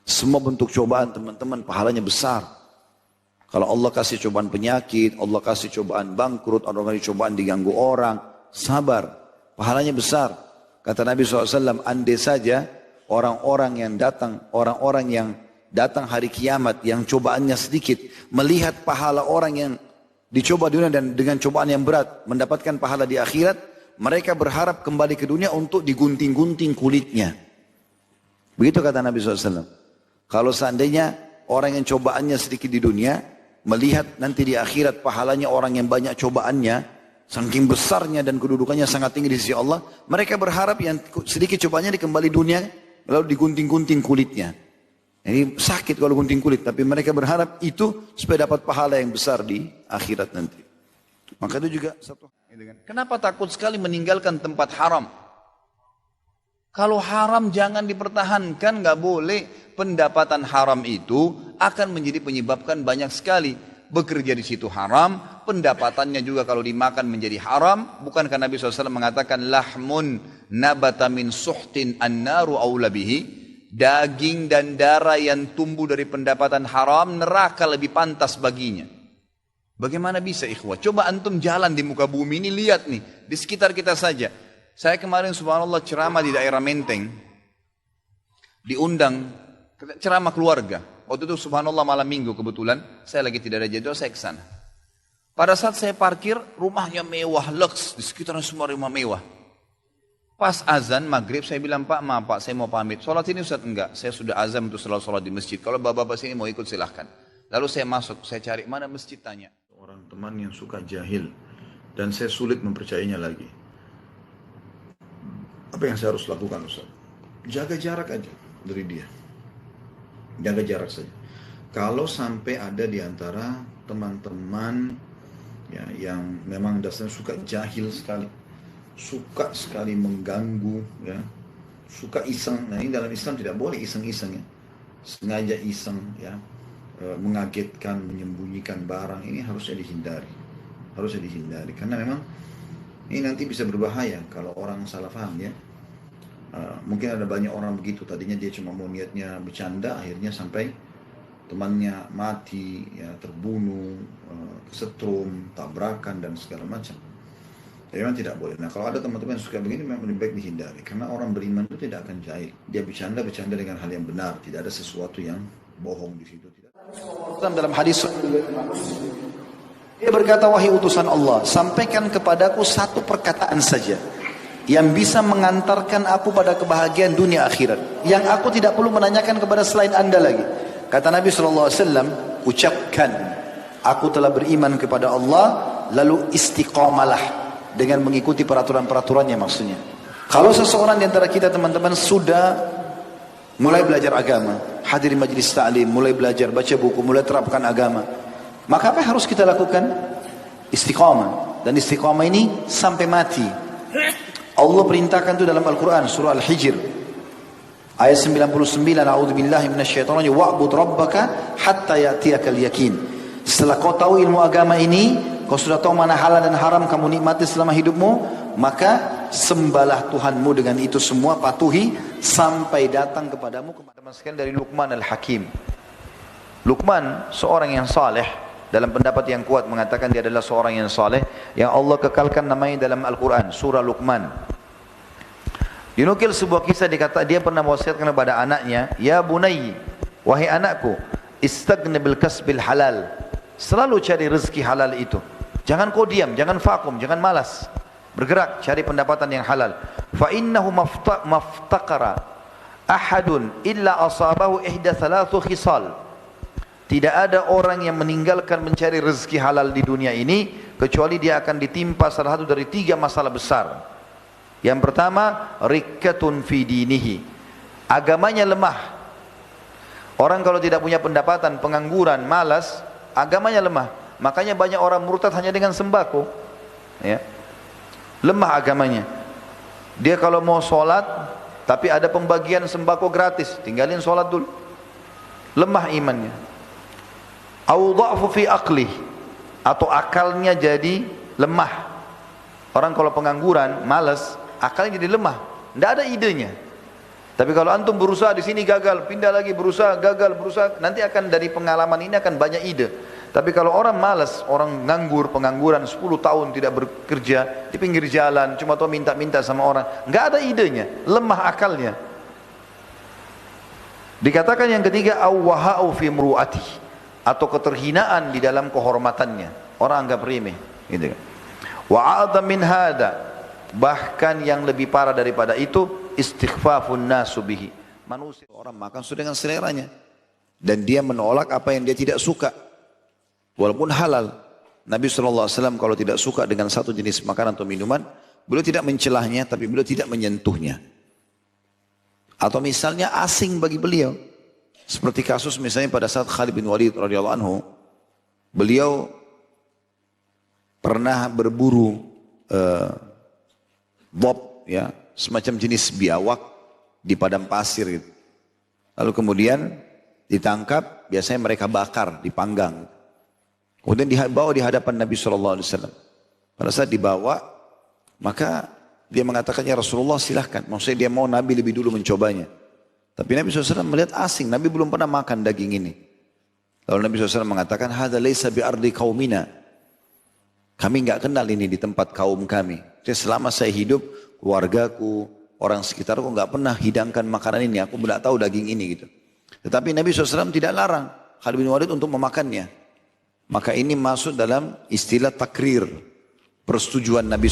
Semua bentuk cobaan teman-teman pahalanya besar. Kalau Allah kasih cobaan penyakit, Allah kasih cobaan bangkrut, Allah kasih cobaan diganggu orang, sabar, pahalanya besar. Kata Nabi SAW, andai saja orang-orang yang datang hari kiamat, yang cobaannya sedikit, melihat pahala orang yang dicoba di dunia dan dengan cobaan yang berat, mendapatkan pahala di akhirat, mereka berharap kembali ke dunia untuk digunting-gunting kulitnya. Begitu kata Nabi SAW. Kalau seandainya orang yang cobaannya sedikit di dunia, melihat nanti di akhirat pahalanya orang yang banyak cobaannya, saking besarnya dan kedudukannya sangat tinggi di sisi Allah, mereka berharap yang sedikit cobaannya dikembali dunia, lalu digunting-gunting kulitnya. Ini sakit kalau gunting kulit, tapi mereka berharap itu supaya dapat pahala yang besar di akhirat nanti. Maka itu juga satu. Kenapa takut sekali meninggalkan tempat haram? Kalau haram jangan dipertahankan, nggak boleh. Pendapatan haram itu akan menyebabkan banyak sekali. Bekerja di situ haram, pendapatannya juga kalau dimakan menjadi haram. Bukankah Nabi SAW mengatakan, lahmun nabata min suhtin annaru awla bihi. Daging dan darah yang tumbuh dari pendapatan haram, neraka lebih pantas baginya. Bagaimana bisa ikhwah? Coba antum jalan di muka bumi ini, lihat nih, di sekitar kita saja. Saya kemarin subhanallah ceramah di daerah Menteng, diundang ceramah keluarga. Waktu itu subhanallah malam minggu kebetulan, saya lagi tidak ada jadwal, saya ke sana. Pada saat saya parkir, rumahnya mewah, lux, di sekitarnya semua rumah mewah. Pas azan maghrib saya bilang, Pak maaf Pak, saya mau pamit. Sholat ini Ustaz? Enggak, saya sudah azan untuk sholat di masjid. Kalau bapak-bapak sini mau ikut silahkan. Lalu saya masuk, saya cari mana masjid, tanya. Orang teman yang suka jahil dan saya sulit mempercayainya lagi. Apa yang saya harus lakukan Ustaz? Jaga jarak aja dari dia. Jaga jarak saja. Kalau sampai ada di antara teman-teman ya, yang memang dasarnya suka jahil sekali, suka sekali mengganggu, ya, suka iseng. Nah ini dalam Islam tidak boleh iseng-iseng ya, sengaja iseng ya, mengagetkan, menyembunyikan barang, ini harusnya dihindari, karena memang ini nanti bisa berbahaya kalau orang salah paham ya. Mungkin ada banyak orang begitu, tadinya dia cuma mau niatnya bercanda, akhirnya sampai temannya mati, ya, terbunuh, kesetrum, tabrakan dan segala macam. Ya, memang tidak boleh. Nah kalau ada teman-teman yang suka begini memang lebih baik dihindari, karena orang beriman itu tidak akan jahil. Dia bercanda dengan hal yang benar, tidak ada sesuatu yang bohong di situ. Dalam hadis dia berkata, wahai utusan Allah, sampaikan kepadaku satu perkataan saja yang bisa mengantarkan aku pada kebahagiaan dunia akhirat, yang aku tidak perlu menanyakan kepada selain anda lagi. Kata Nabi SAW, ucapkan, aku telah beriman kepada Allah, lalu istiqamalah dengan mengikuti peraturan-peraturannya. Maksudnya, kalau seseorang di antara kita teman-teman sudah mulai belajar agama, hadir majlis ta'lim, mulai belajar baca buku, mulai terapkan agama, maka apa yang harus kita lakukan? Istiqamah. Dan istiqamah ini sampai mati. Allah perintahkan itu dalam Al-Quran, surah Al-Hijr ayat 99, a'udzubillahi minasyaitonir rajim, wa'bud rabbaka hatta ya'tiyakal yakin. Setelah kau tahu ilmu agama ini, kau sudah tahu mana halal dan haram kamu nikmati selama hidupmu, maka sembahlah Tuhanmu dengan itu semua, patuhi sampai datang kepadamu. Teman sekalian, dari Luqman Al-Hakim. Luqman seorang yang saleh, dalam pendapat yang kuat mengatakan dia adalah seorang yang saleh yang Allah kekalkan namanya dalam Al-Quran, surah Luqman. Dinukil sebuah kisah, dikata dia pernah mewasiatkan kepada anaknya, ya bunayyi, wahai anakku, istaghni bil kasbil halal, selalu cari rezeki halal itu. Jangan kau diam, jangan vakum, jangan malas. Bergerak, cari pendapatan yang halal. Fa innahu maftaqara ahadun illa asabahu ihda thalathu khisal. Tidak ada orang yang meninggalkan mencari rezeki halal di dunia ini kecuali dia akan ditimpa salah satu dari 3 masalah besar. Yang pertama, rikkatun fi dinihi, agamanya lemah. Orang kalau tidak punya pendapatan, pengangguran, malas, agamanya lemah. Makanya banyak orang murtad hanya dengan sembako, ya. Lemah agamanya. Dia kalau mau sholat tapi ada pembagian sembako gratis, tinggalin sholat dulu. Lemah imannya. Au dha'fu fi aqlih, atau akalnya jadi lemah. Orang kalau pengangguran, malas, akalnya jadi lemah, tidak ada idenya. Tapi kalau antum berusaha di sini gagal, pindah lagi berusaha gagal, berusaha, nanti akan dari pengalaman ini akan banyak ide. Tapi kalau orang malas, orang nganggur, pengangguran 10 tahun tidak bekerja, di pinggir jalan, cuma tahu minta-minta sama orang, nggak ada idenya, lemah akalnya. Dikatakan yang ketiga, awwaha'u fi mru'ati, atau keterhinaan di dalam kehormatannya. Orang anggap remeh, gitu kan. Wa'adha min hada, bahkan yang lebih parah daripada itu, istighfafun nasu bihi. Manusia, orang makan sudah dengan seleranya, dan dia menolak apa yang dia tidak suka. Walaupun halal, Nabi SAW kalau tidak suka dengan satu jenis makanan atau minuman, beliau tidak mencelahnya, tapi beliau tidak menyentuhnya. Atau misalnya asing bagi beliau, seperti kasus misalnya pada saat Khalid bin Walid radhiyallahu anhu, beliau pernah berburu bob, ya, semacam jenis biawak di padang pasir gitu. Lalu kemudian ditangkap, biasanya mereka bakar, dipanggang. Kemudian dibawa di hadapan Nabi SAW. Pada saat dibawa, maka dia mengatakan, ya Rasulullah silahkan. Maksudnya dia mau Nabi lebih dulu mencobanya. Tapi Nabi SAW melihat asing, Nabi belum pernah makan daging ini. Lalu Nabi SAW mengatakan, hadza laisa bi ardi qaumina. Kami enggak kenal ini di tempat kaum kami. Jadi selama saya hidup, keluargaku, orang sekitarku enggak pernah hidangkan makanan ini. Aku tidak tahu daging ini gitu. Tetapi Nabi SAW tidak larang Khalid bin Walid untuk memakannya. Maka ini masuk dalam istilah takrir, persetujuan Nabi